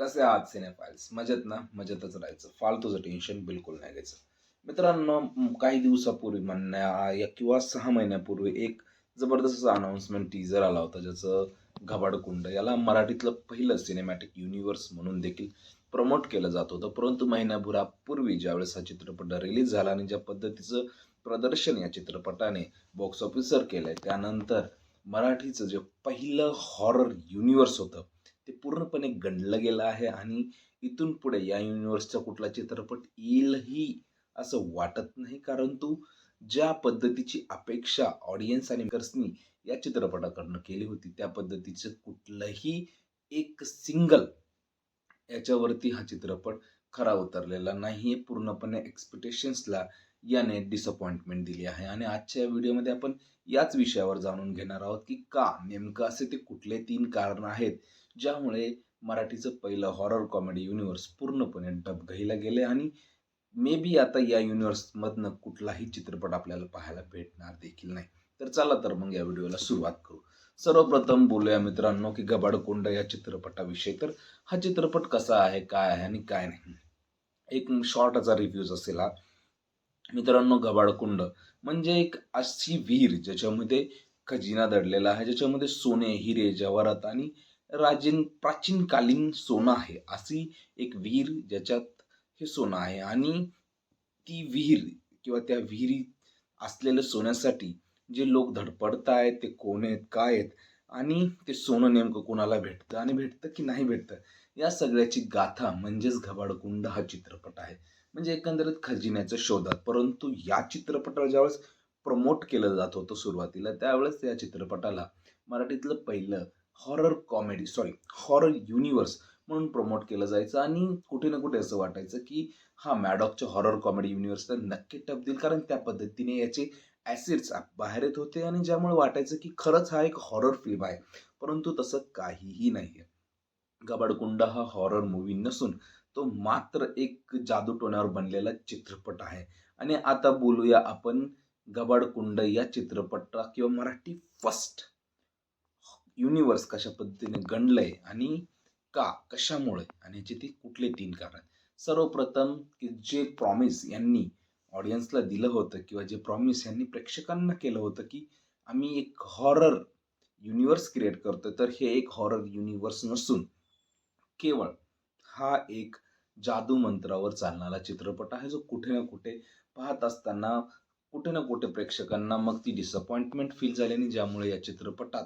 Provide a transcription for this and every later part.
कसे आहात सिनेफाइल्स? मजेत ना? मजेतच राहायचं. फालतूचं टेन्शन बिलकुल नाही घ्यायचं. मित्रांनो, काही दिवसापूर्वी किंवा 6 महिन्यापूर्वी एक जबरदस्त असा अनाउन्समेंट टीझर आला होता, ज्याचं घबाडकुंड याला मराठीतलं पहिलं सिनेमॅटिक युनिव्हर्स म्हणून देखील प्रमोट केलं जात होतं. परंतु महिन्याभरापूर्वी ज्यावेळेस हा चित्रपट रिलीज झाला आणि ज्या पद्धतीचं प्रदर्शन या चित्रपटाने बॉक्स ऑफिसवर केलंय, त्यानंतर मराठीचं जे पहिलं हॉरर युनिव्हर्स होतं, ते पूर्णपणे गंडलं गेलं आहे आणि इथून पुढे या युनिव्हर्सचा कुठला चित्रपट येईलही असं वाटत नाही. कारण ज्या पद्धतीची अपेक्षा ऑडियन्स आणि मेकर्सनी या चित्रपटाकडनं केली होती, त्या पद्धतीचं कुठलंही एक सिंगल याच्यावरती हा चित्रपट खरा उतरलेला नाहीये. पूर्णपणे एक्स्पेक्टेशन्सला याने डिसअपॉइंटमेंट दिली आहे आणि आजच्या या व्हिडिओमध्ये आपण याच विषयावर जाणून घेणार आहोत, की का नेमकं असे ते कुठले 3 कारण आहेत, ज्यामुळे मराठीचं पहिलं हॉरर कॉमेडी युनिव्हर्स पूर्णपणे डबघाईला गेले आणि मे बी आता या युनिव्हर्समधनं कुठलाही चित्रपट आपल्याला पाहायला भेटणार देखील नाही. तर चला तर मग या व्हिडिओला सुरुवात करू. सर्वप्रथम बोलूया मित्रांनो, की घबाडकुंड या चित्रपटाविषयी. तर हा चित्रपट कसा आहे, काय आहे आणि काय नाही. एक शॉर्ट असा रिव्ह्यूज असेल हा. मित्रांनो, घबाडकुंड म्हणजे एक अशी विहीर ज्याच्यामध्ये खजिना दडलेला आहे, ज्याच्यामध्ये सोने, हिरे, जवाहरात आणि प्राचीनकालीन सोनं आहे. अशी एक विहीर ज्याच्यात हे सोनं आहे आणि ती विहीर किंवा त्या विहिरीत असलेलं सोन्यासाठी जे लोक धडपडतायत, ते कोण आहेत, काय आहेत आणि ते सोनं नेमकं कोणाला भेटतं आणि भेटतं की नाही भेटतं, या सगळ्याची गाथा म्हणजेच घबाडकुंड हा चित्रपट आहे. म्हणजे एकंदरीत खजिन्याच्या शोधात. परंतु या चित्रपटाला ज्यावेळेस प्रमोट केलं जात होतं सुरुवातीला, त्यावेळेस या चित्रपटाला मराठीतलं पहिलं हॉरर युनिव्हर्स म्हणून प्रमोट केलं जायचं आणि कुठे ना कुठे असं वाटायचं, की हा मॅडॉकच्या हॉरर कॉमेडी युनिव्हर्सला नक्की टप देईल. कारण त्या पद्धतीने याचे ॲसिड्स बाहेर येत होते आणि ज्यामुळे वाटायचं, की खरंच हा एक हॉरर फिल्म आहे. परंतु तसं काहीही नाहीये. घबाडकुंड हा हॉरर मूव्ही नसून तो मात्र एक जादूटोण्यावर बनलेला चित्रपट आहे. आणि आता बोलूया आपण घबाडकुंड या चित्रपटा किंवा मराठी फर्स्ट युनिव्हर्स कशा पद्धतीने गणलंय आणि का? कशामुळे? आणि ह्याचे ते कुठले 3 कारण आहेत. सर्वप्रथम की जे प्रॉमिस यांनी ऑडियन्सला दिलं होतं किंवा जे प्रॉमिस यांनी प्रेक्षकांना केलं होतं, की आम्ही एक हॉरर युनिव्हर्स क्रिएट करतोय, तर हे एक हॉरर युनिव्हर्स नसून केवळ हा एक जादू मंत्रावर चालणारा चित्रपट आहे, जो कुठे ना कुठे पाहत असताना कुठे ना कुठे प्रेक्षकांना मग ती डिसअपॉइंटमेंट फील झाली आणि ज्यामुळे या चित्रपटात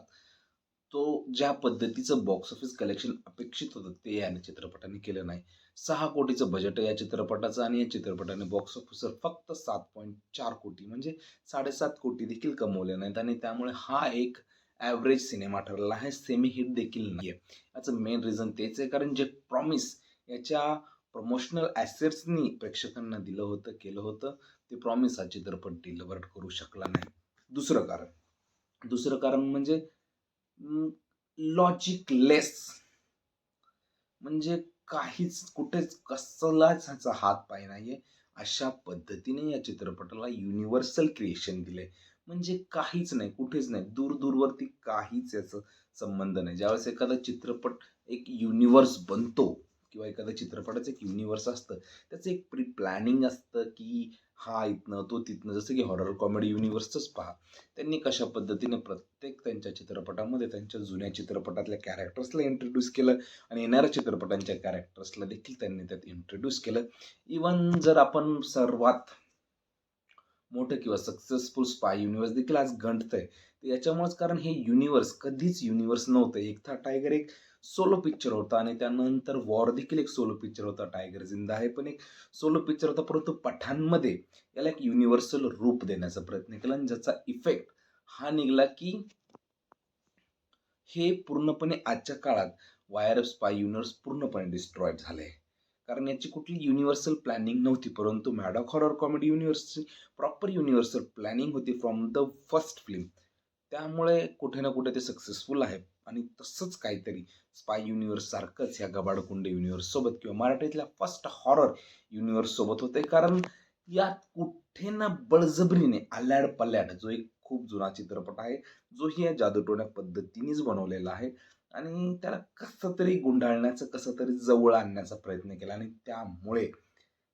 तो ज्या पद्धतीचं बॉक्स ऑफिस कलेक्शन अपेक्षित होतं, ते या चित्रपटाने केलं नाही. 6 कोटीचं बजेट आहे या चित्रपटाचं आणि या चित्रपटाने बॉक्स ऑफिसवर फक्त 7.4 कोटी म्हणजे 7.5 कोटी देखील कमवले नाहीत आणि त्यामुळे हा एक ॲव्हरेज सिनेमा ठरलेला आहे. सेमी हिट देखील नाहीये. याचं मेन रिझन तेच आहे, कारण जे प्रॉमिस याच्या प्रमोशनल ॲसेट्सनी प्रेक्षकांना दिलं होतं, केलं होतं, ते प्रॉमिस हा चित्रपट डिलिव्हर करू शकला नाही. दुसरं कारण म्हणजे लॉजिकलेस, म्हणजे काहीच कुठेच कसलाच ह्याचा हात पाय नाहीये. अशा पद्धतीने या चित्रपटाला युनिव्हर्सल क्रिएशन दिलंय. म्हणजे काहीच नाही, कुठेच नाही. दूरवरती काहीच याचा संबंध नाही. ज्यावेळेस एखादा चित्रपट एक युनिव्हर्स बनतो किंवा एखाद्या चित्रपटाचं एक युनिव्हर्स असतं, त्याचं एक प्री प्लॅनिंग असतं, की हा इथनं, तो तिथनं. जसं की हॉरर कॉमेडी युनिव्हर्सचंच पहा. त्यांनी कशा पद्धतीने प्रत्येक त्यांच्या चित्रपटामध्ये त्यांच्या जुन्या चित्रपटातल्या कॅरेक्टर्सला इंट्रोड्यूस केलं आणि येणाऱ्या चित्रपटांच्या कॅरेक्टर्सला देखील त्यांनी त्यात इंट्रोड्यूस केलं. इव्हन जर आपण सर्वात मोठं किंवा सक्सेसफुल स्पाय युनिव्हर्स देखील आज गणतंय, तर याच्यामुळेच, कारण हे युनिव्हर्स कधीच युनिव्हर्स नव्हतं. एक था टायगर एक सोलो पिक्चर होता आणि त्यानंतर वॉर देखील एक सोलो पिक्चर होता. टायगर जिंदा है पण एक सोलो पिक्चर होता. परंतु पठाणमध्ये याला एक युनिव्हर्सल रूप देण्याचा प्रयत्न केला आणि ज्याचा इफेक्ट हा निघाला, की हे पूर्णपणे आजच्या काळात वायर स्पाय युनिव्हर्स पूर्णपणे डिस्ट्रॉयड झालंय. कारण याची कुठली युनिव्हर्सल प्लॅनिंग नव्हती. परंतु मॅडॉक हॉरर कॉमेडी युनिव्हर्सची प्रॉपर युनिव्हर्सल प्लॅनिंग होती फ्रॉम द फर्स्ट फिल्म. त्यामुळे कुठे ना कुठे ते सक्सेसफुल आहे आणि तसंच काहीतरी स्पाय युनिव्हर्स सारखंच ह्या घबाडकुंड युनिव्हर्स सोबत किंवा मराठीतल्या फर्स्ट हॉरर युनिव्हर्स सोबत होते. कारण यात कुठे ना बळजबरीने आल्याड पल्याड जो एक खूप जुना चित्रपट आहे, जो ही या जादूटोण्या पद्धतीनेच बनवलेला आहे आणि त्याला कसं तरी गुंडाळण्याचं, कसं तरी जवळ आणण्याचा प्रयत्न केला आणि त्यामुळे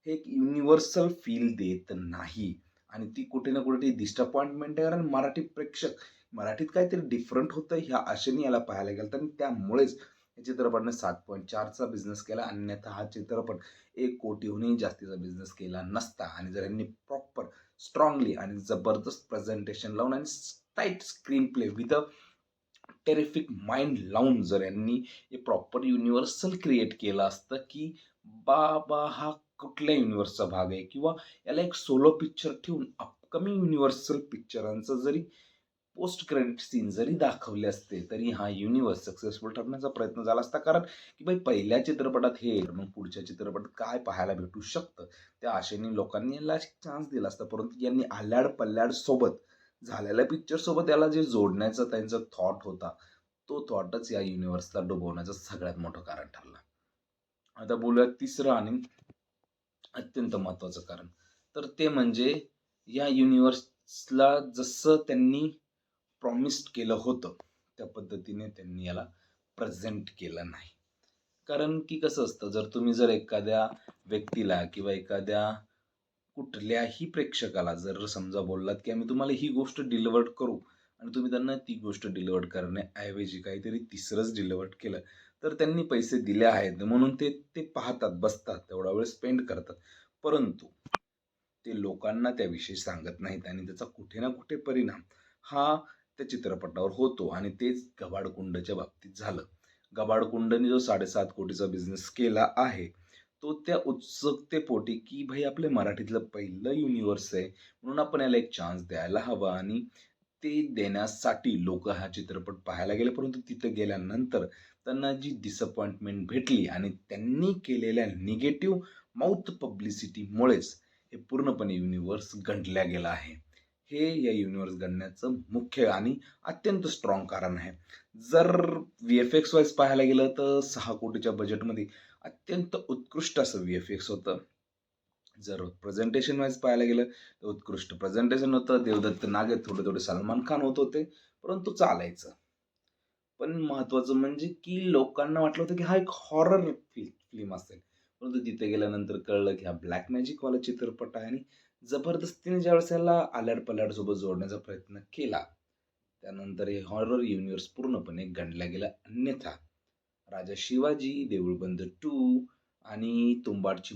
हे एक युनिव्हर्सल फील देत नाही आणि ती कुठे ना कुठे डिसअपॉइंटमेंट आहे. कारण मराठी प्रेक्षक मराठीत काहीतरी डिफरंट होतं ह्या आशेने याला पाहायला गेलं आणि त्यामुळेच या चित्रपटाने 7.4चा बिझनेस केला. अन्यथा हा चित्रपट 1 कोटीहूनही जास्तीचा बिझनेस केला नसता. आणि जर यांनी प्रॉपर स्ट्रॉंगली आणि जबरदस्त प्रेझेंटेशन लावून आणि tight screen play with a terrific mind लावून जर यांनी हे प्रॉपर युनिव्हर्सल क्रिएट केलं असतं, की बाबा हा कुठल्या युनिव्हर्सचा भाग आहे किंवा याला एक सोलो पिक्चर ठेवून अपकमिंग युनिव्हर्सल पिक्चरांचं जरी पोस्ट क्रेडिट सीन जरी दाखवले असते, तरी हा युनिव्हर्स सक्सेसफुल ठरण्याचा प्रयत्न झाला असता. कारण की भाई पहिल्या चित्रपटात हे मग पुढच्या चित्रपटात काय पाहायला भेटू शकतं, त्या आशेने लोकांनी याला चान्स दिला असता. परंतु यांनी आल्याड पल्ल्याड सोबत झालेल्या पिक्चर सोबत याला जे जोडण्याचा त्यांचा थॉट होता, तो थॉटच या युनिव्हर्सला डुबवण्याचं सगळ्यात मोठं कारण ठरलं. आता बोलूया तिसरं आणि अत्यंत महत्त्वाचं कारण. तर ते म्हणजे या युनिव्हर्सला जसं त्यांनी प्रॉमिस्ड केलं होतं, त्या पद्धतीने त्यांनी याला प्रेझेंट केलं नाही. कारण की कसं असतं, जर एखाद्या व्यक्तीला किंवा एखाद्या कुठल्याही प्रेक्षकाला जर समजा बोललात, की आम्ही तुम्हाला ही गोष्ट डिलिव्हर्ड करू आणि तुम्ही त्यांना ती गोष्ट डिलिव्हर्ड करण्याऐवजी काहीतरी तिसरंच डिलिव्हर्ड केलं, तर त्यांनी पैसे दिले आहेत म्हणून ते ते पाहतात, बसतात, तेवढा वेळ स्पेंड करतात. परंतु ते लोकांना त्याविषयी सांगत नाहीत आणि त्याचा कुठे ना कुठे परिणाम हा त्या चित्रपटावर होतो आणि तेच गबाडकुंडच्या बाबतीत झालं. गबाडकुंडने जो 7.5 कोटीचा बिझनेस केला आहे, तो त्या उत्सुकतेपोटी, की भाई आपल्या मराठीतलं पहिलं युनिव्हर्स आहे, म्हणून आपण याला एक चान्स द्यायला हवा आणि ते देण्यासाठी लोकं हा चित्रपट पाहायला गेले. परंतु तिथं गेल्यानंतर त्यांना जी डिसअपॉइंटमेंट भेटली आणि त्यांनी केलेल्या निगेटिव्ह माउथ पब्लिसिटीमुळेच हे पूर्णपणे युनिव्हर्स गंडल्या गेला आहे. हे या युनिव्हर्स गणण्याचं मुख्य आणि अत्यंत स्ट्रॉंग कारण आहे. जर व्ही-एफ-एक्स वाईज पाहायला गेलं तर 6 कोटीच्या बजेटमध्ये अत्यंत उत्कृष्ट असं व्ही-एफ-एक्स होतं. जर प्रेझेंटेशन वाईज पाहायला गेलं तर उत्कृष्ट प्रेझेंटेशन होतं. देवदत्त नागे, थोडे थोडे सलमान खान होत होते, परंतु चालायचं. पण महत्त्वाचं म्हणजे की लोकांना वाटलं होतं की हा एक हॉरर फिल्म असेल. परंतु तिथे गेल्यानंतर कळलं की हा ब्लॅक मॅजिकवाला चित्रपट आहे आणि जबरदस्तीने ज्यावेळेस याला आल्याड-पल्याड सोबत जोडण्याचा प्रयत्न केला, त्यानंतर हे हॉरर युनिव्हर्स पूर्णपणे गंडला गेला. अन्यथा राजा शिवाजी, देऊळ बंद 2 आणि तुंबाडची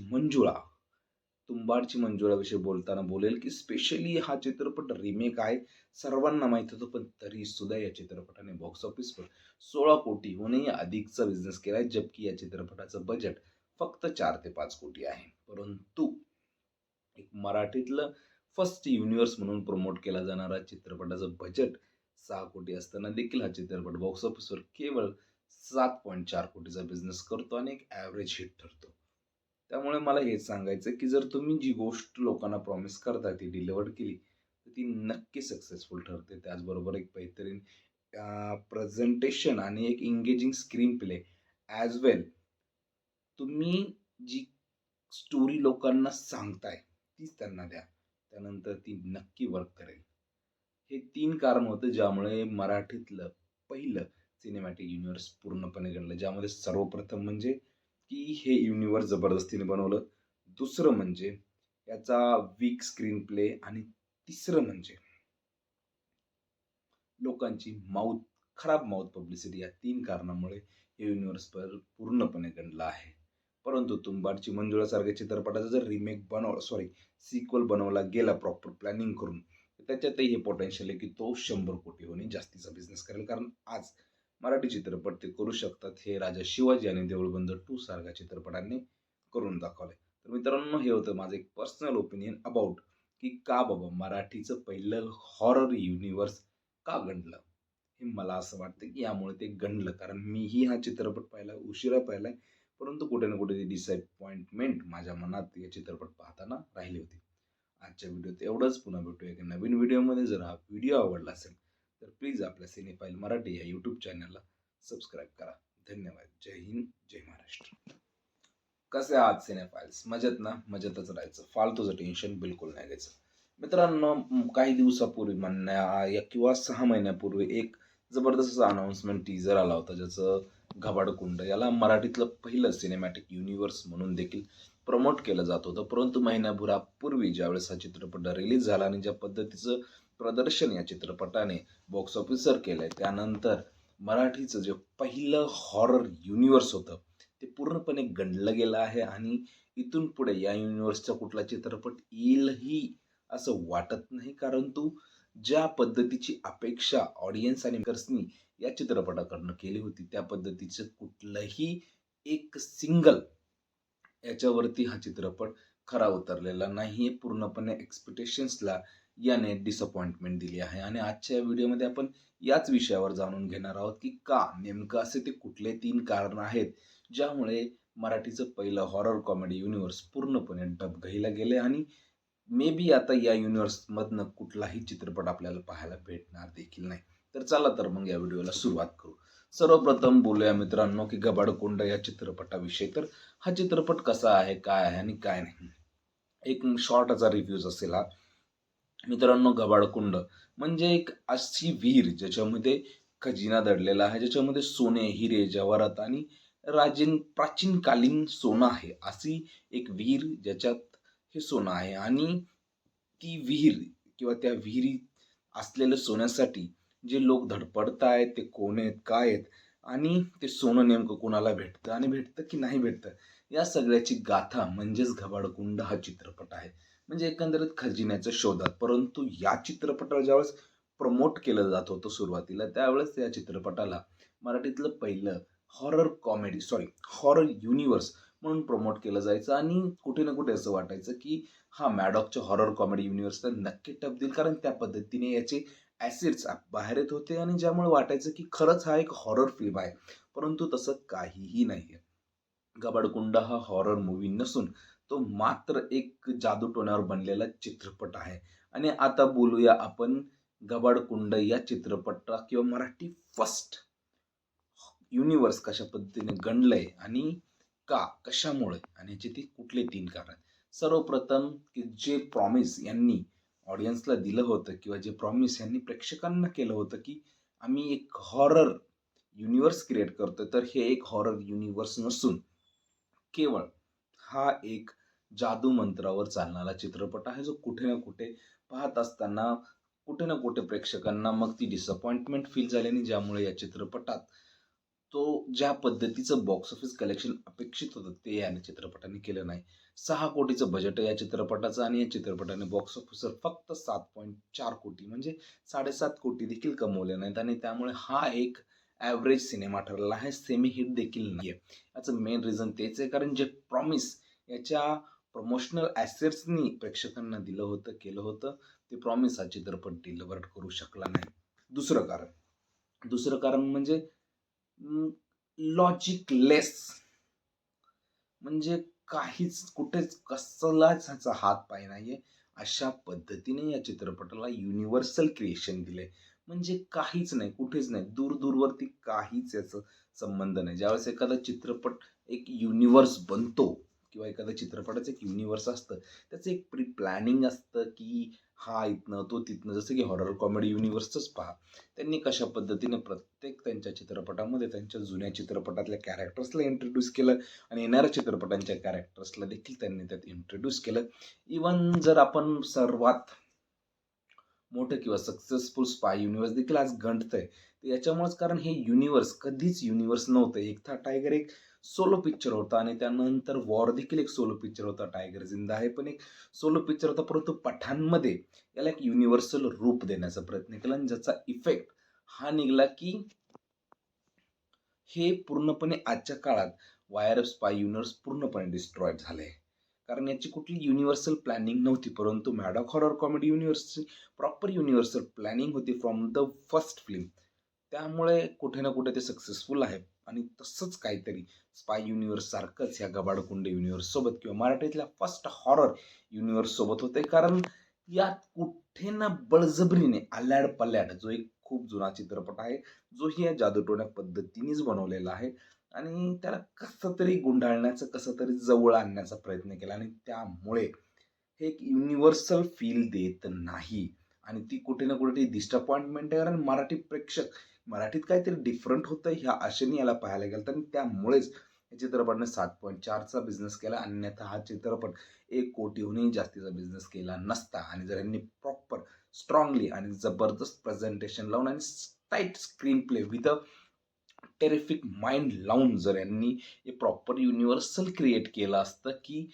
मंजुळाविषयी बोलताना बोलेल, की स्पेशली हा चित्रपट रिमेक आहे. सर्वांना माहीत होतं, पण तरीसुद्धा या चित्रपटाने बॉक्स ऑफिसवर 16 कोटीहूनही अधिकचा बिझनेस केला आहे. जबकि या चित्रपटाचं बजेट फक्त 4 ते 5 कोटी आहे. परंतु एक मराठीतलं फर्स्ट युनिव्हर्स म्हणून प्रमोट केला जाणारा चित्रपटाचं बजेट 6 कोटी असताना देखील हा चित्रपट बॉक्स ऑफिसवर केवळ 7.4 कोटीचा बिझनेस करतो आणि एक ॲव्हरेज हिट ठरतो. त्यामुळे मला हेच सांगायचं आहे, की जर तुम्ही जी गोष्ट लोकांना प्रॉमिस करता ती डिलिव्हर केली, तर ती नक्की सक्सेसफुल ठरते. त्याचबरोबर एक बेहतरीन प्रेझेंटेशन आणि एक एंगेजिंग स्क्रीन प्ले ॲज वेल तुम्ही जी स्टोरी लोकांना सांगताय, तीच त्यांना द्या. त्यानंतर ती नक्की वर्क करेल. हे 3 कारण होते, ज्यामुळे मराठीतलं पहिलं सिनेमॅटिक युनिव्हर्स पूर्णपणे गणलं. ज्यामध्ये सर्वप्रथम म्हणजे की हे युनिव्हर्स जबरदस्तीने बनवलं. दुसरं म्हणजे याचा वीक स्क्रीन प्ले आणि तिसरं म्हणजे लोकांची खराब माउथ पब्लिसिटी या 3 कारणामुळे हे युनिव्हर्स पूर्णपणे गणलं आहे. परंतु तुंबाडची मंजुळासारख्या चित्रपटाचा जर सिक्वल बनवला गेला प्रॉपर प्लॅनिंग करून, तर त्याच्यातही हे पोटेन्शियल आहे की तो 100 कोटीहूनही जास्तीचा बिझनेस करेल. कारण आज मराठी चित्रपट ते करू शकतात. हे राजा शिवाजी आणि देऊळबंद 2 सारख्या चित्रपटांनी करून दाखवलंय. तर मित्रांनो, हे होतं माझं एक पर्सनल ओपिनियन अबाउट की का बाबा मराठीचं पहिलं हॉरर युनिव्हर्स का गंडलं? हे मला असं वाटतं, की यामुळे ते गंडलं. कारण मीही हा चित्रपट पाहिला, उशिरा पाहिलाय. परंतु कुठे ना कुठे ती डिसअपॉइंटमेंट माझ्या मनात हे चित्रपट पाहताना राहिली होती. आजच्या व्हिडिओत एवढंच. पुन्हा भेटूया एका नवीन व्हिडिओमध्ये. जर हा व्हिडिओ आवडला असेल, तर प्लीज आपल्या सिनेफाईल मराठी या यूट्यूब चॅनलला सबस्क्राईब करा. धन्यवाद. जय हिंद, जय महाराष्ट्र. कसे आहात सिनेफाईल्स? मजेत ना? मजेतच राहायचं. फालतूचं टेन्शन बिलकुल नाही घ्यायचं. मित्रांनो, काही दिवसापूर्वी किंवा 6 महिन्यापूर्वी एक जबरदस्त असं अनाउन्समेंट टीजर आला होता, ज्याचं घबाडकुंड याला मराठीतलं पहिलं सिनेमॅटिक युनिव्हर्स म्हणून देखील प्रमोट केलं जात होतं. परंतु महिन्याभरापूर्वी ज्यावेळेस हा चित्रपट रिलीज झाला आणि ज्या पद्धतीचं प्रदर्शन या चित्रपटाने बॉक्स ऑफिसवर केलंय, त्यानंतर मराठीचं जे पहिलं हॉरर युनिव्हर्स होतं ते पूर्णपणे गंडलं गेलं आहे आणि इथून पुढे या युनिव्हर्सचा कुठला चित्रपट येईलही असं वाटत नाही. कारण ज्या पद्धतीची अपेक्षा ऑडियन्स आणि मेकर्सनी या चित्रपटाकडनं केली होती, त्या पद्धतीचं कुठलंही एक सिंगल याच्यावरती हा चित्रपट खरा उतरलेला नाहीये. पूर्णपणे एक्स्पेक्टेशन्सला याने डिसअपॉइंटमेंट दिली आहे आणि आजच्या या व्हिडिओमध्ये आपण याच विषयावर जाणून घेणार आहोत, की का नेमकं असे ते कुठले 3 कारण आहेत, ज्यामुळे मराठीचं पहिलं हॉरर कॉमेडी युनिव्हर्स पूर्णपणे डबघाईला गेले आणि मे बी आता या युनिव्हर्समधनं कुठलाही चित्रपट आपल्याला पाहायला भेटणार देखील नाही. तर चला तर मग या व्हिडिओला सुरुवात करू. सर्वप्रथम बोलूया मित्रांनो, की घबाडकुंड या चित्रपटाविषयी. तर हा चित्रपट कसा आहे, काय आहे आणि काय नाही. एक शॉर्ट रिव्ह्यूज असेल हा. मित्रांनो, घबाडकुंड म्हणजे एक अशी विहीर ज्याच्यामध्ये खजिना दडलेला आहे, ज्याच्यामध्ये सोने, हिरे, जवाहरात आणि प्राचीनकालीन सोनं आहे. अशी एक विहीर ज्याच्यात हे सोनं आहे आणि ती विहीर किंवा त्या विहिरीत असलेलं सोन्यासाठी जे लोक धडपडतायत ते कोण आहेत, काय आहेत आणि ते सोनं नेमकं कोणाला भेटतं आणि भेटतं की नाही भेटतं, या सगळ्याची गाथा म्हणजेच घबाडकुंड हा चित्रपट आहे. म्हणजे एकंदरीत खजिन्याच्या शोधात. परंतु या चित्रपटाला ज्यावेळेस प्रमोट केलं जात होतं सुरुवातीला, त्यावेळेस या चित्रपटाला मराठीतलं पहिलं हॉरर युनिव्हर्स म्हणून प्रमोट केलं जायचं आणि कुठे ना कुठे असं वाटायचं की हा मॅडॉकच्या हॉरर कॉमेडी युनिव्हर्सला नक्की टप देईल, कारण त्या पद्धतीने याचे ॲसिड्स बाहेर येत होते आणि ज्यामुळे वाटायचं की खरंच हा एक हॉरर फिल्म आहे. परंतु तसं काहीही नाहीये. घबाडकुंड हा हॉरर मूव्ही नसून तो मात्र एक जादूटोण्यावर बनलेला चित्रपट आहे. आणि आता बोलूया आपण घबाडकुंड या चित्रपटा किंवा मराठी फर्स्ट युनिव्हर्स कशा पद्धतीने गणलंय आणि का, कशामुळे आणि याचे ते कुठले 3 कारण. सर्वप्रथम की जे प्रॉमिस यांनी ऑडियन्सला दिलं होतं किंवा जे प्रॉमिस यांनी प्रेक्षकांना केलं होतं, की आम्ही एक हॉरर युनिव्हर्स क्रिएट करतोय, तर हे एक हॉरर युनिव्हर्स नसून केवळ हा एक जादू मंत्रावर चालणारा चित्रपट आहे, जो कुठे ना कुठे पाहत असताना कुठे ना कुठे प्रेक्षकांना मग ती डिसअपॉइंटमेंट फील झाली आणि ज्यामुळे या चित्रपटात तो ज्या पद्धतीचं बॉक्स ऑफिस कलेक्शन अपेक्षित होतं ते या चित्रपटाने केलं नाही. 6 कोटीचं बजेट आहे या चित्रपटाचं आणि या चित्रपटाने बॉक्स ऑफिसवर फक्त 7.4 कोटी म्हणजे 7.5 कोटी देखील कमवले नाहीत आणि त्यामुळे हा एक ॲव्हरेज सिनेमा ठरलेला आहे. सेमी हिट देखील नाहीये. याचं मेन रिझन तेच आहे, कारण जे प्रॉमिस याच्या प्रमोशनल ॲसेट्सनी प्रेक्षकांना दिलं होतं, केलं होतं, ते प्रॉमिस हा चित्रपट डिलिव्हर करू शकला नाही. दुसरं कारण म्हणजे लॉजिकलेस, म्हणजे काहीच कुठेच कसलाच ह्याचा हात पाय नाहीये. अशा पद्धतीने या चित्रपटाला युनिव्हर्सल क्रिएशन दिलंय. म्हणजे काहीच नाही, कुठेच नाही. दूरवरती काहीच याचा संबंध नाही. ज्यावेळेस एखादा चित्रपट एक युनिव्हर्स बनतो किंवा एखाद्या चित्रपटाचं एक युनिव्हर्स असतं, त्याचं एक प्री प्लॅनिंग असतं, की हा इथनं, तो तिथनं. जसं की हॉरर कॉमेडी युनिव्हर्सचंच पहा. त्यांनी कशा पद्धतीने प्रत्येक त्यांच्या चित्रपटामध्ये त्यांच्या जुन्या चित्रपटातल्या कॅरेक्टर्सला इंट्रोड्यूस केलं आणि येणाऱ्या चित्रपटांच्या कॅरेक्टर्सला देखील त्यांनी त्यात इंट्रोड्यूस केलं. इवन जर आपण सर्वात मोठं किंवा सक्सेसफुल स्पाय युनिव्हर्स देखील आज गणतंय, तर याच्यामुळेच, कारण हे युनिव्हर्स कधीच युनिव्हर्स नव्हतं. एक था टायगर एक सोलो पिक्चर होता आणि त्यानंतर वॉर देखील एक सोलो पिक्चर होता. टायगर जिंदा है पण एक सोलो पिक्चर होता. परंतु पठाणमध्ये याला एक युनिव्हर्सल रूप देण्याचा प्रयत्न केला आणि ज्याचा इफेक्ट हा निघाला, की हे पूर्णपणे आजच्या काळात वायर स्पाय युनिव्हर्स पूर्णपणे डिस्ट्रॉय झाले. कारण याची कुठली युनिव्हर्सल प्लॅनिंग नव्हती. परंतु मॅडॉक हॉरर कॉमेडी युनिव्हर्सची प्रॉपर युनिव्हर्सल प्लॅनिंग होती फ्रॉम द फर्स्ट फिल्म. त्यामुळे कुठे ना कुठे ते सक्सेसफुल आहे. आणि तसंच काहीतरी स्पाय युनिव्हर्स सारखंच ह्या घबाडकुंड युनिव्हर्स सोबत किंवा मराठीतल्या फर्स्ट हॉरर युनिव्हर्स सोबत होते. कारण यात कुठे ना बळजबरीने आल्याड पल्याड जो एक खूप जुना चित्रपट आहे, जो ही या जादूटोण्या पद्धतीनेच बनवलेला आहे आणि त्याला कसं तरी गुंडाळण्याचं, कसं तरी जवळ आणण्याचा प्रयत्न केला आणि त्यामुळे हे एक युनिव्हर्सल फील देत नाही आणि ती कुठे ना कुठे डिसअपॉइंटमेंट आहे. कारण मराठी प्रेक्षक मराठीत काहीतरी डिफरंट होतं ह्या आशेने याला पाहायला गेलं आणि त्यामुळेच या चित्रपटाने 7.4चा बिझनेस केला. अन्यथा हा चित्रपट 1 कोटीहूनही जास्तीचा बिझनेस केला नसता. आणि जर यांनी प्रॉपर स्ट्रॉंगली आणि जबरदस्त प्रेझेंटेशन लावून आणि tight screen play with a terrific mind लावून जर यांनी हे प्रॉपर युनिव्हर्सल क्रिएट केलं असतं की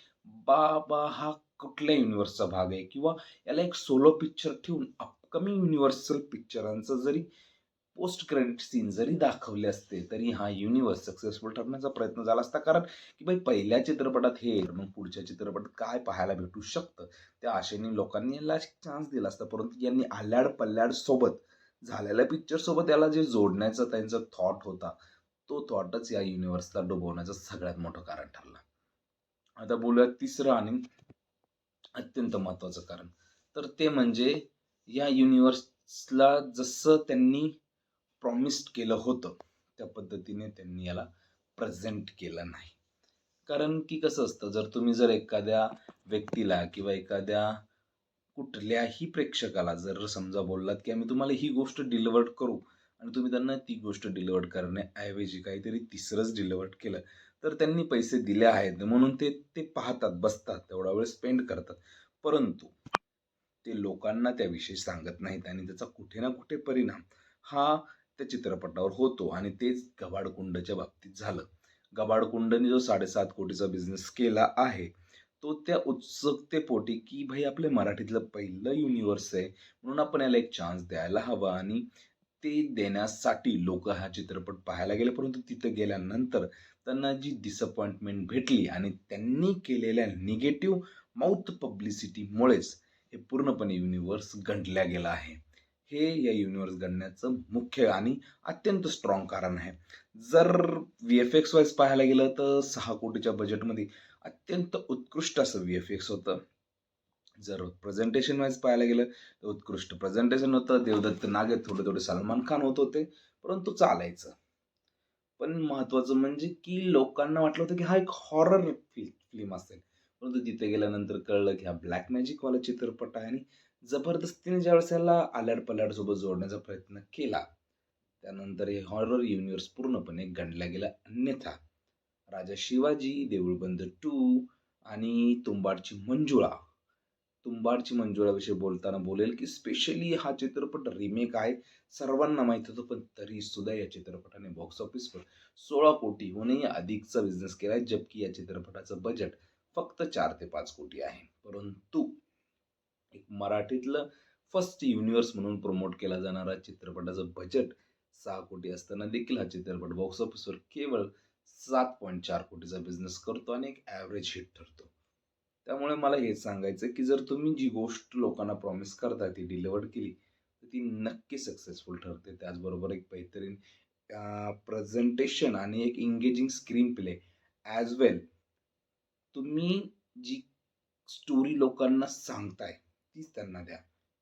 बाबा हा कुठल्या युनिव्हर्सचा भाग आहे, किंवा याला एक सोलो पिक्चर ठेवून अपकमिंग युनिव्हर्सल पिक्चरांचं जरी पोस्ट क्रेडिट सीन जरी दाखवले असते तरी हा युनिव्हर्स सक्सेसफुल ठरण्याचा प्रयत्न झाला असता. कारण की भाई पहिल्या चित्रपटात हे मग पुढच्या चित्रपटात काय पाहायला भेटू शकतं त्या आशेने लोकांनी याला चान्स दिला असता. परंतु यांनी आल्याड पल्ल्याड सोबत झालेल्या पिक्चर सोबत याला जे जोडण्याचा त्यांचा थॉट होता तो थॉटच या युनिव्हर्सला डुबवण्याचं सगळ्यात मोठं कारण ठरलं. आता बोलूया तिसरं आणि अत्यंत महत्त्वाचं कारण, तर ते म्हणजे या युनिव्हर्सला जसं त्यांनी प्रॉमिस्ड केलं होतं त्या पद्धतीने त्यांनी याला प्रेझेंट केलं नाही. कारण की कसं असतं, जर एखाद्या व्यक्तीला किंवा एखाद्या कुठल्याही प्रेक्षकाला जर समजा बोललात की आम्ही तुम्हाला ही गोष्ट डिलिव्हर्ड करू आणि तुम्ही त्यांना ती गोष्ट डिलिव्हर्ड करण्याऐवजी काहीतरी तिसरंच डिलिव्हर्ड केलं, तर त्यांनी पैसे दिले आहेत म्हणून ते ते पाहतात, बसतात, तेवढा वेळ स्पेंड करतात. परंतु ते लोकांना त्याविषयी सांगत नाहीत आणि त्याचा कुठे ना कुठे परिणाम हा त्या चित्रपटावर होतो. आणि तेच गबाडकुंडच्या बाबतीत झालं. गबाडकुंडने जो 7.5 कोटीचा बिझनेस केला आहे तो त्या उत्सुकतेपोटी की भाई आपल्या मराठीतलं पहिलं युनिव्हर्स आहे म्हणून आपण याला एक चान्स द्यायला हवा. आणि ते देण्यासाठी लोक हा चित्रपट पाहायला गेले. परंतु तिथे गेल्यानंतर त्यांना जी डिसअपॉइंटमेंट भेटली आणि त्यांनी केलेल्या निगेटिव्ह माउथ पब्लिसिटीमुळेच हे पूर्णपणे युनिव्हर्स गंडल्या गेला आहे. हे या युनिव्हर्स गणण्याचं मुख्य आणि अत्यंत स्ट्रॉंग कारण आहे. जर VFX वाईज पाहायला गेलं तर 6 कोटीच्या बजेटमध्ये अत्यंत उत्कृष्ट असं VFX होतं. जर प्रेझेंटेशन वाईज पाहायला गेलं तर उत्कृष्ट प्रेझेंटेशन होतं. देवदत्त नागे, थोडे थोडे सलमान खान होत होते, परंतु चालायचं. पण महत्वाचं म्हणजे की लोकांना वाटलं होतं की हा एक हॉरर फिल्म असेल. परंतु तिथे गेल्यानंतर कळलं की हा ब्लॅक मॅजिक वाला चित्रपट आहे. आणि जबरदस्तीने ज्यावेळेस याला आल्याड पल्याड सोबत जोडण्याचा प्रयत्न केला त्यानंतर हे हॉरर युनिव्हर्स पूर्णपणे गंडला गेला. अन्यथा राजा शिवाजी, देऊळ बंद 2 आणि तुंबाडची मंजुळाविषयी बोलताना बोलेल की स्पेशली हा चित्रपट रिमेक आहे, सर्वांना माहित होतं. पण तरी सुद्धा या चित्रपटाने बॉक्स ऑफिसवर 16 कोटीहूनही अधिकचा बिझनेस केलाय, जबकि या चित्रपटाचं बजेट फक्त 4 ते 5 कोटी आहे. परंतु एक मराठीतलं फर्स्ट युनिव्हर्स म्हणून प्रमोट केला जाणारा चित्रपटाचं बजेट 6 कोटी असताना देखील हा चित्रपट बॉक्स ऑफिसवर केवळ 7.4 कोटीचा बिझनेस करतो आणि एक ॲव्हरेज हिट ठरतो. त्यामुळे मला हेच सांगायचं की जर तुम्ही जी गोष्ट लोकांना प्रॉमिस करता ती डिलिव्हर्ड केली तर ती नक्की सक्सेसफुल ठरते. त्याचबरोबर एक बेहतरीन प्रेझेंटेशन आणि एक एंगेजिंग स्क्रीन प्ले ॲज वेल तुम्ही जी स्टोरी लोकांना सांगताय तीच त्यांना द्या,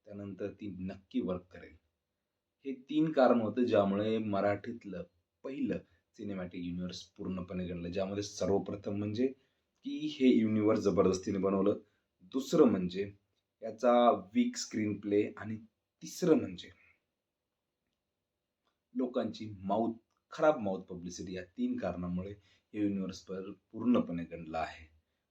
त्यानंतर ती नक्की वर्क करेल. हे 3 कारण होते ज्यामुळे मराठीतलं पहिलं सिनेमॅटिक युनिव्हर्स पूर्णपणे घडलं. ज्यामध्ये सर्वप्रथम म्हणजे की हे युनिव्हर्स जबरदस्तीने बनवलं. दुसरं म्हणजे याचा वीक स्क्रीन प्ले आणि तिसरं म्हणजे लोकांची खराब माउथ पब्लिसिटी या 3 कारणामुळे हे युनिव्हर्स पूर्णपणे गंडलं आहे.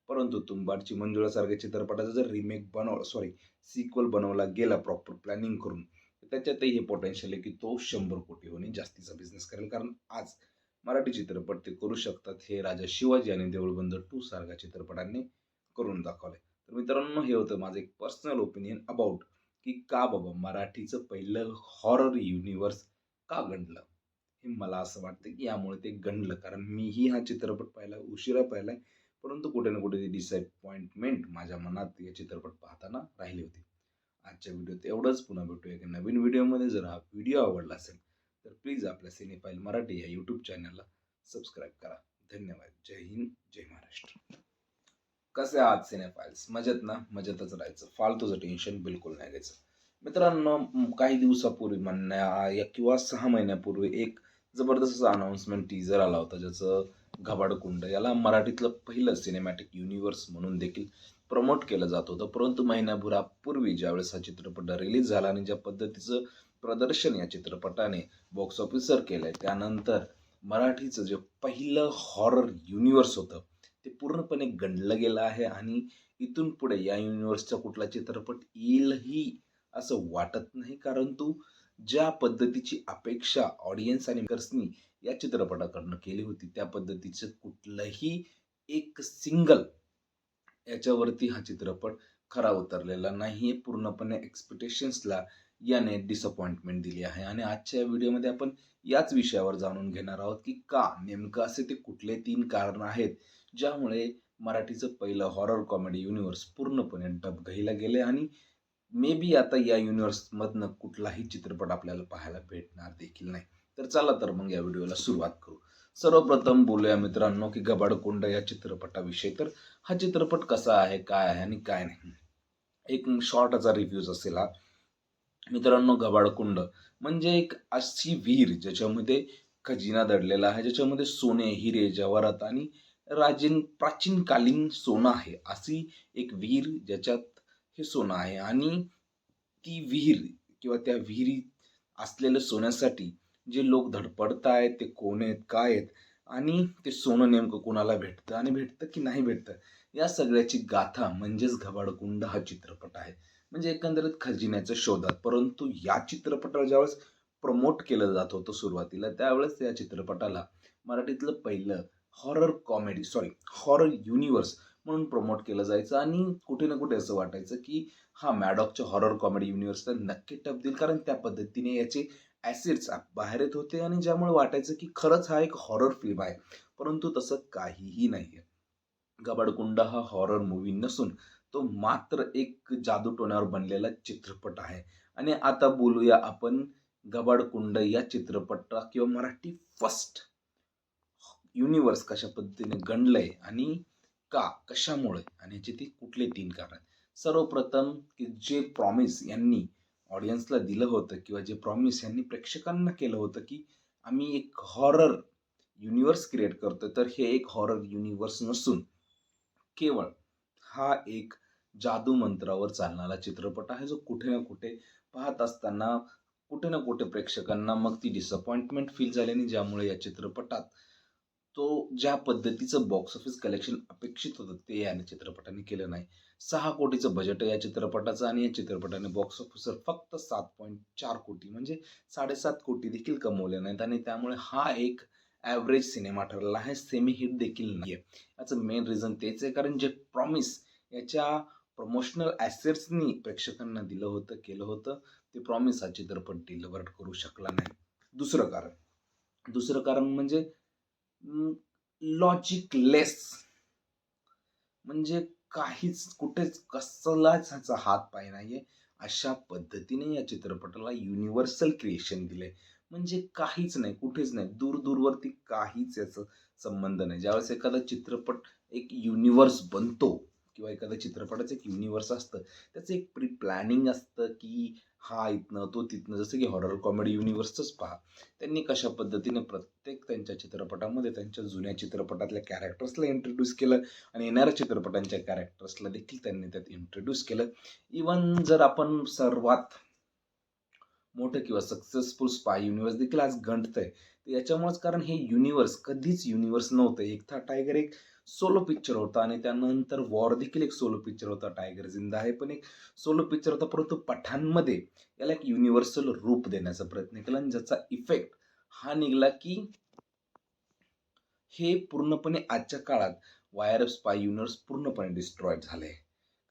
परंतु तुंबाडची मंजुळासारख्या चित्रपटाचा जर सिक्वल बनवला गेला प्रॉपर प्लॅनिंग करून, तर त्याच्यातही हे पोटेन्शियल आहे की तो 100 कोटीहूनही जास्तीचा बिझनेस करेल. कारण आज मराठी चित्रपट ते करू शकतात. हे राजा शिवाजी आणि देऊळ बंद 2 सारख्या चित्रपटांनी करून दाखवलंय. तर मित्रांनो, हे होतं माझं एक पर्सनल ओपिनियन अबाउट की का बाबा मराठीचं पहिलं हॉरर युनिव्हर्स का गंडलं? हे मला असं वाटतं की यामुळे ते गंडलं. कारण मीही हा चित्रपट पाहिला, उशिरा पाहिलाय. परंतु कुठे ना कुठे ती डिसअपॉइंटमेंट माझ्या मनात हे चित्रपट पाहताना राहिली होती. आजच्या व्हिडिओत एवढंच. पुन्हा भेटूया एका नवीन व्हिडिओमध्ये. जर हा व्हिडिओ आवडला असेल तर प्लीज आपल्या सिनेफाईल मराठी या यूट्यूब चॅनलला सबस्क्राईब करा. धन्यवाद. जय हिंद, जय महाराष्ट्र. कसे आहात सिनेफाईल्स? मजेत ना? मजेतच राहायचं. फालतूचं टेन्शन बिलकुल नाही घ्यायचं. मित्रांनो, काही दिवसापूर्वी किंवा 6 महिन्यापूर्वी एक जबरदस्त असा अनाउन्समेंट टीजर आला होता, ज्याचं घबाडकुंड याला मराठीतलं पहिलं सिनेमॅटिक युनिव्हर्स म्हणून देखील प्रमोट केलं जात होतं. परंतु महिन्याभरापूर्वी ज्यावेळेस हा चित्रपट रिलीज झाला आणि ज्या पद्धतीचं प्रदर्शन या चित्रपटाने बॉक्स ऑफिसवर केलंय, त्यानंतर मराठीचं जे पहिलं हॉरर युनिव्हर्स होतं ते पूर्णपणे गंडलं गेलं आहे आणि इथून पुढे या युनिव्हर्सचा कुठला चित्रपट येईलही असं वाटत नाही. कारण ज्या पद्धतीची अपेक्षा ऑडियन्स आणि मेकर्सनी या चित्रपटाकडनं केली होती त्या पद्धतीचं कुठलंही एक सिंगल याच्यावरती हा चित्रपट खरा उतरलेला नाहीये. पूर्णपणे एक्सपेक्टेशन्सला याने डिसअपॉइंटमेंट दिली आहे आणि आजच्या व्हिडिओमध्ये आपण याच विषयावर जाणून घेणार आहोत की का नेमकं असे ते कुठले 3 कारण आहेत ज्यामुळे मराठीचं पहिलं हॉरर कॉमेडी युनिव्हर्स पूर्णपणे डबघाईला गेले आणि मे बी आता या युनिव्हर्समधनं कुठलाही चित्रपट आपल्याला पाहायला भेटणार देखील नाही. तर चला तर मग या व्हिडिओला सुरुवात करू. सर्वप्रथम बोलूया मित्रांनो की गबाडकुंड या चित्रपटाविषयी. तर हा चित्रपट कसा आहे, काय आहे आणि काय नाही. एक शॉर्ट रिव्ह्यूज असेल हा. मित्रांनो, गबाडकुंड म्हणजे एक अशी विहीर ज्याच्यामध्ये खजिना दडलेला आहे, ज्याच्यामध्ये सोने, हिरे, जवाहरात आणि प्राचीनकालीन सोनं आहे. अशी एक विहीर ज्याच्यात हे सोनं आहे आणि ती विहीर किंवा त्या विहिरीत असलेलं सोन्यासाठी जे लोक धडपडतायत ते कोण आहेत, काय आहेत आणि ते सोनं नेमकं कोणाला भेटतं आणि भेटतं की नाही भेटतं, या सगळ्याची गाथा म्हणजेच घबाडकुंड हा चित्रपट आहे. म्हणजे एकंदरीत खजिन्याच्या शोधात. परंतु या चित्रपटाला ज्यावेळेस प्रमोट केलं जात होतं सुरुवातीला, त्यावेळेस या चित्रपटाला मराठीतलं पहिलं हॉरर युनिव्हर्स म्हणून प्रमोट केलं जायचं आणि कुठे ना कुठे असं वाटायचं की हा मॅडॉकच्या हॉरर कॉमेडी युनिव्हर्सला नक्की टप देईल, कारण त्या पद्धतीने याचे ॲसिड्स बाहेर येत होते आणि ज्यामुळे वाटायचं की खरंच हा एक हॉरर फिल्म आहे. परंतु तसं काहीही नाहीये. गबाडकुंड हा हॉरर मूव्ही नसून तो मात्र एक जादूटोण्यावर बनलेला चित्रपट आहे. आणि आता बोलूया आपण गबाडकुंड या चित्रपटा किंवा मराठी फर्स्ट युनिव्हर्स कशा पद्धतीने गणलंय आणि का, कशामुळे आणि याचे ते कुठले 3 कारण आहेत. सर्वप्रथम की जे प्रॉमिस यांनी ऑडियन्सला दिलं होतं किंवा जे प्रॉमिस यांनी प्रेक्षकांना केलं होतं की आम्ही एक हॉरर युनिव्हर्स क्रिएट करतोय, तर हे एक हॉरर युनिव्हर्स नसून केवळ हा एक जादू मंत्रावर चालणारा चित्रपट आहे, जो कुठे ना कुठे पाहत असताना कुठे ना कुठे प्रेक्षकांना मग ती डिसअपॉइंटमेंट फील झाली आणि ज्यामुळे या चित्रपटात तो ज्या पद्धतीचं बॉक्स ऑफिस कलेक्शन अपेक्षित होतं ते या चित्रपटाने केलं नाही. 6 कोटीचं बजेट आहे या चित्रपटाचं आणि या चित्रपटाने बॉक्स ऑफिसवर फक्त 7.4 कोटी म्हणजे 7.5 कोटी देखील कमवले नाहीत आणि त्यामुळे हा एक ॲव्हरेज सिनेमा ठरला आहे. सेमी हिट देखील नाहीये. याचं मेन रिझन तेच आहे, कारण जे प्रॉमिस याच्या प्रमोशनल ॲसेट्सनी प्रेक्षकांना दिलं होतं, केलं होतं, ते प्रॉमिस हा चित्रपट डिलिव्हर करू शकला नाही. दुसरं कारण म्हणजे लॉजिकलेस, म्हणजे काहीच कुठेच कसलाच ह्याचा हात पाय नाहीये. अशा पद्धतीने या चित्रपटाला युनिव्हर्सल क्रिएशन दिलंय. म्हणजे काहीच नाही, कुठेच नाही. दूरवरती काहीच याचा संबंध नाही. ज्यावेळेस एखादा चित्रपट एक युनिव्हर्स बनतो किंवा एखाद्या चित्रपटाचं एक युनिव्हर्स असतं, त्याचं एक प्री प्लॅनिंग असतं की हा इथनं, तो तिथनं. जसं की हॉरर कॉमेडी युनिव्हर्सचंच पहा. त्यांनी कशा पद्धतीने प्रत्येक त्यांच्या चित्रपटामध्ये त्यांच्या जुन्या चित्रपटातल्या कॅरेक्टर्सला इंट्रोड्यूस केलं आणि येणाऱ्या चित्रपटांच्या कॅरेक्टर्सला देखील त्यांनी त्यात इंट्रोड्यूस केलं. इवन जर आपण सर्वात मोठं किंवा सक्सेसफुल स्पाय युनिव्हर्स देखील आज गणतंय, तर याच्यामुळेच, कारण हे युनिव्हर्स कधीच युनिव्हर्स नव्हतं. एक था टायगर एक सोलो पिक्चर होता आणि त्यानंतर वॉर देखील एक सोलो पिक्चर होता. टायगर जिंदा है पण एक सोलो पिक्चर होता. परंतु पठाणमध्ये याला एक युनिव्हर्सल रूप देण्याचा प्रयत्न केला आणि ज्याचा इफेक्ट हा निघाला की हे पूर्णपणे आजच्या काळात वायर स्पाय युनिव्हर्स पूर्णपणे डिस्ट्रॉय झाले.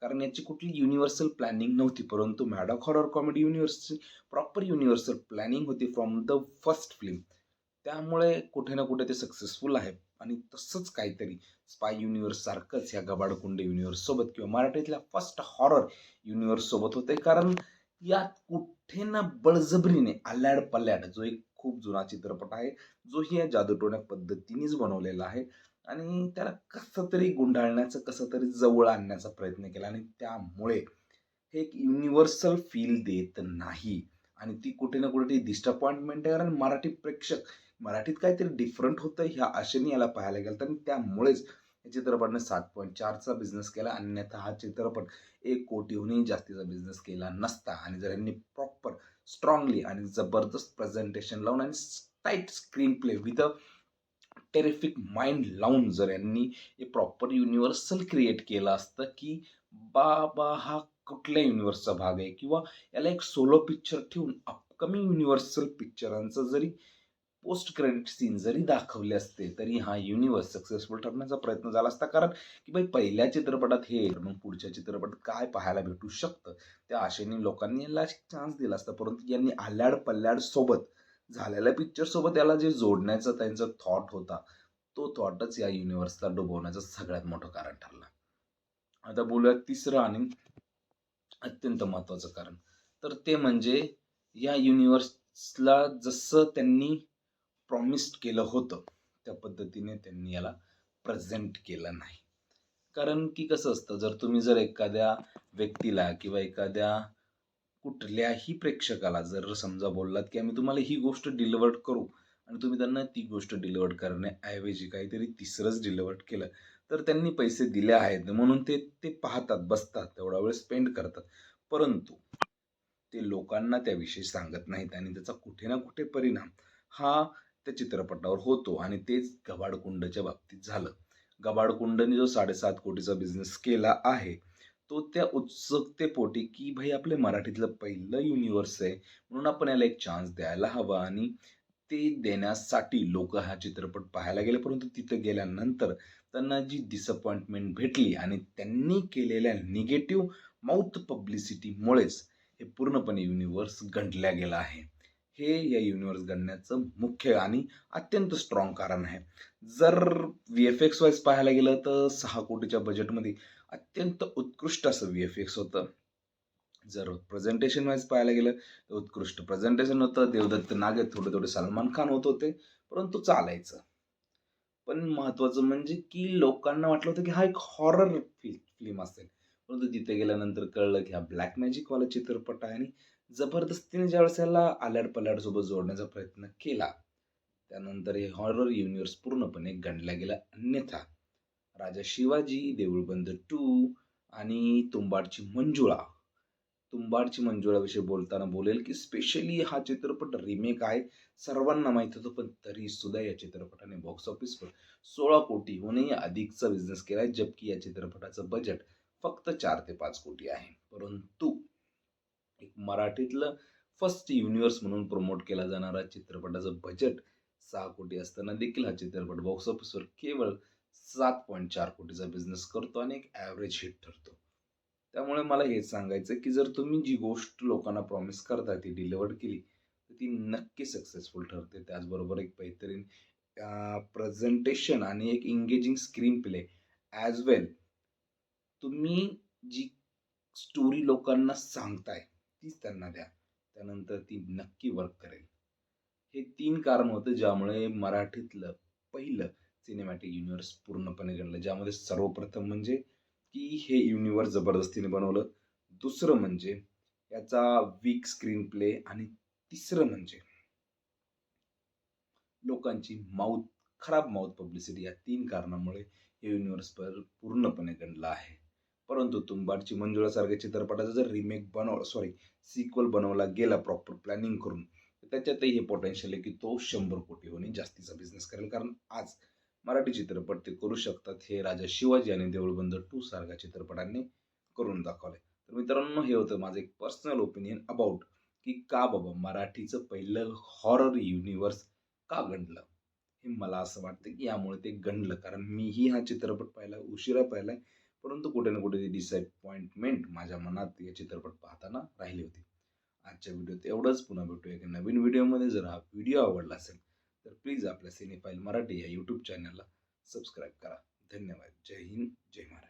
कारण याची कुठली युनिव्हर्सल प्लॅनिंग नव्हती. परंतु मॅडॉक हॉरर कॉमेडी युनिव्हर्सची प्रॉपर युनिव्हर्सल प्लॅनिंग होती फ्रॉम द फर्स्ट फिल्म. त्यामुळे कुठे ना कुठे ते सक्सेसफुल आहे. आणि तसंच काहीतरी स्पाय युनिव्हर्स सारखंच ह्या गबाडकुंड युनिव्हर्स सोबत किंवा मराठीतल्या फर्स्ट हॉरर युनिव्हर्स सोबत होते. कारण यात कुठे ना बळजबरीने आल्याड पल्याड जो एक खूप जुना चित्रपट आहे, जोही या जादूटोण्या पद्धतीनेच बनवलेला आहे आणि त्याला कसं तरी गुंडाळण्याचं, कसं तरी जवळ आणण्याचा प्रयत्न केला आणि त्यामुळे हे एक युनिव्हर्सल फील देत नाही आणि ती कुठे ना कुठे ती डिसअपॉइंटमेंट आहे. कारण मराठी प्रेक्षक मराठीत काहीतरी डिफरंट होतं ह्या आशेने याला पाहायला गेलं आणि त्यामुळेच या चित्रपटाने 7.4चा बिझनेस केला. अन्यथा हा चित्रपट 1 कोटीहूनही जास्तीचा बिझनेस केला नसता आणि जर यांनी प्रॉपर स्ट्रॉंगली आणि जबरदस्त प्रेझेंटेशन लावून आणि tight screen play with a terrific mind लावून जर यांनी हे प्रॉपर युनिव्हर्सल क्रिएट केलं असतं, की बाबा हा कुठल्या युनिव्हर्सचा भाग आहे किंवा याला एक सोलो पिक्चर ठेवून अपकमिंग युनिव्हर्सल पिक्चरांचं जरी पोस्ट क्रेडिट सीन जरी दाखवले असते, तरी हा युनिव्हर्स सक्सेसफुल ठरण्याचा प्रयत्न झाला असता. कारण की भाई पहिल्या चित्रपटात हे, मग पुढच्या चित्रपटात काय पाहायला भेटू शकतं, त्या आशेने लोकांनी याला चान्स दिला असता. परंतु यांनी आल्याड पल्ल्याड सोबत झालेल्या पिक्चर सोबत याला जे जोडण्याचा त्यांचा थॉट होता, तो थॉटच या युनिव्हर्सला डुबवण्याचं सगळ्यात मोठं कारण ठरलं. आता बोलूया तिसरं आणि अत्यंत महत्त्वाचं कारण. तर ते म्हणजे या युनिव्हर्सला जसं त्यांनी प्रॉमिस्ड केलं होतं, त्या पद्धतीने त्यांनी याला प्रेझेंट केलं नाही. कारण की कसं असतं, जर एखाद्या व्यक्तीला किंवा एखाद्या कुठल्याही प्रेक्षकाला जर समजा बोललात, की आम्ही तुम्हाला ही गोष्ट डिलिव्हर्ड करू आणि तुम्ही त्यांना ती गोष्ट डिलिव्हर्ड करण्याऐवजी काहीतरी तिसरंच डिलिव्हर्ड केलं, तर त्यांनी पैसे दिले आहेत म्हणून ते ते पाहतात, बसतात, तेवढा वेळ स्पेंड करतात. परंतु ते लोकांना त्याविषयी सांगत नाहीत आणि त्याचा कुठे ना कुठे परिणाम हा त्या चित्रपटावर होतो आणि तेच गबाडकुंडच्या बाबतीत झालं. गबाडकुंडने जो 7.5 कोटीचा बिझनेस केला आहे, तो त्या उत्सुकतेपोटी, की भाई आपले मराठीतलं पहिलं युनिव्हर्स आहे, म्हणून आपण याला एक चान्स द्यायला हवा आणि ते देण्यासाठी लोकं हा चित्रपट पाहायला गेले. परंतु तिथं गेल्यानंतर त्यांना जी डिसअपॉइंटमेंट भेटली आणि त्यांनी केलेल्या निगेटिव्ह माउथ पब्लिसिटीमुळेच हे पूर्णपणे युनिव्हर्स गंडल्या गेला आहे. हे या युनिव्हर्स गणण्याचं मुख्य आणि अत्यंत स्ट्रॉंग कारण आहे. जर व्ही-एफ-एक्स वाईज पाहायला गेलं तर 6 कोटीच्या बजेटमध्ये अत्यंत उत्कृष्ट असं व्ही-एफ-एक्स होतं. जर प्रेझेंटेशन वाईज पाहायला गेलं तर उत्कृष्ट प्रेझेंटेशन होतं. देवदत्त नागे, थोडे-थोडे सलमान खान होत होते, परंतु चालायचं. पण महत्त्वाचं म्हणजे की लोकांना वाटलं होतं की हा एक हॉरर फिल्म असेल. परंतु तिथे गेल्यानंतर कळलं की हा ब्लॅक मॅजिकवाला चित्रपट आहे आणि जबरदस्तीने ज्यावेळेस याला आल्याड-पल्याड सोबत जोडण्याचा प्रयत्न केला, त्यानंतर हे हॉरर युनिव्हर्स पूर्णपणे गंडला गेला. अन्यथा राजा शिवाजी, देऊळ बंद 2 आणि तुंबाडची मंजुळाविषयी बोलताना बोलेल, की स्पेशली हा चित्रपट रिमेक आहे. सर्वांना माहीत होतं, पण तरीसुद्धा या चित्रपटाने बॉक्स ऑफिसवर 16 कोटीहूनही अधिकचा बिझनेस केला आहे. जबकि या चित्रपटाचं बजेट फक्त 4 ते 5 कोटी आहे. परंतु एक मराठीतलं फर्स्ट युनिव्हर्स म्हणून प्रमोट केला जाणारा चित्रपटाचं बजेट 6 कोटी असताना देखील हा चित्रपट बॉक्स ऑफिसवर केवळ 7.4 कोटीचा बिझनेस करतो आणि एक ॲव्हरेज हिट ठरतो. त्यामुळे मला हेच सांगायचं आहे, की जर तुम्ही जी गोष्ट लोकांना प्रॉमिस करता ती डिलिव्हर्ड केली, तर ती नक्की सक्सेसफुल ठरते. त्याचबरोबर एक बेहतरीन प्रेझेंटेशन आणि एक एंगेजिंग स्क्रीन प्ले ॲज वेल तुम्ही जी स्टोरी लोकांना सांगताय, तीच त्यांना द्या. त्यानंतर ती नक्की वर्क करेल. हे 3 कारण होते ज्यामुळे मराठीतलं पहिलं सिनेमॅटिक युनिव्हर्स पूर्णपणे घडलं. ज्यामध्ये सर्वप्रथम म्हणजे की हे युनिव्हर्स जबरदस्तीने बनवलं. दुसरं म्हणजे याचा वीक स्क्रीन प्ले आणि तिसरं म्हणजे लोकांची खराब माउथ पब्लिसिटी या 3 कारणामुळे हे युनिव्हर्स पूर्णपणे गंडलं आहे. परंतु तुंबाडची मंजुळासारख्या चित्रपटाचा जर रिमेक सिक्वल बनवला गेला प्रॉपर प्लॅनिंग करून, तर त्याच्यातही हे पोटेन्शियल आहे की तो 100 कोटीहूनही जास्तीचा बिझनेस करेल. कारण आज मराठी चित्रपट ते करू शकतात. हे राजा शिवाजी आणि देऊळबंद 2 सारख्या चित्रपटांनी करून दाखवलंय. तर मित्रांनो, हे होतं माझं एक पर्सनल ओपिनियन अबाउट की का बाबा मराठीचं पहिलं हॉरर युनिव्हर्स का गंडलं? हे मला असं वाटतं, की यामुळे ते गंडलं. कारण मीही हा चित्रपट पाहिला, उशिरा पाहिलाय. परंतु कुठे ना कुठे ती डिसअपॉइंटमेंट माझ्या मनात हे चित्रपट पाहताना राहिली होती. आजच्या व्हिडिओत एवढंच. पुन्हा भेटूया एका नवीन व्हिडिओमध्ये. जर हा व्हिडिओ आवडला असेल, तर प्लीज आपल्या सिनेफाईल मराठी या यूट्यूब चॅनलला सबस्क्राईब करा. धन्यवाद. जय हिंद, जय महाराष्ट्र.